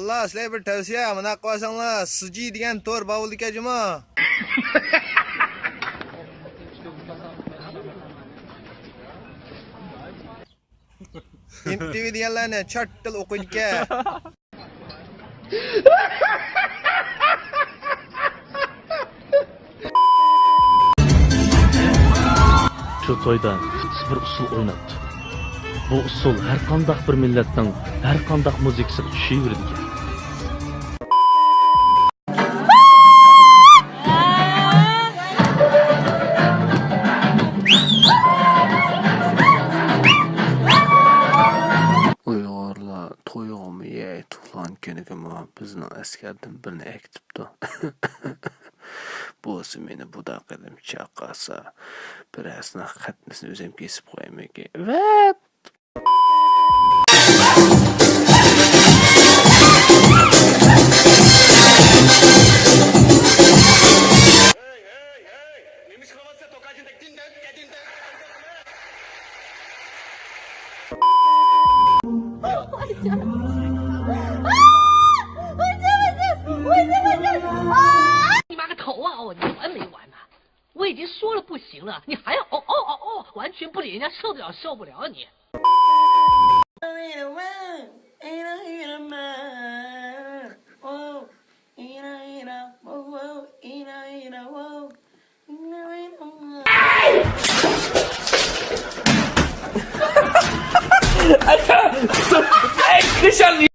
Allah sizlarga bir tavsiya, mana qo'ysanglar, Siji degan to'r bavuldik ajimo. MTV deganlarni chattil o'qiydi. Şu toyda bir usul oynatdı. Bu usul her qandaq bir millatning her qandaq muzikasiga tushaverdi. Uyg'urlar to'yog'imi yey tuxlan kunigimi bizni askardan birini ekitibdi. Bo'lsa meni buda qilib chaqasa, birasini xatnisini o'zim kesib qo'ymayki. Vat!你妈个头啊！哦，你完没完呐？我已经说了不行了，你还要哦，完全不理人家，受不了你。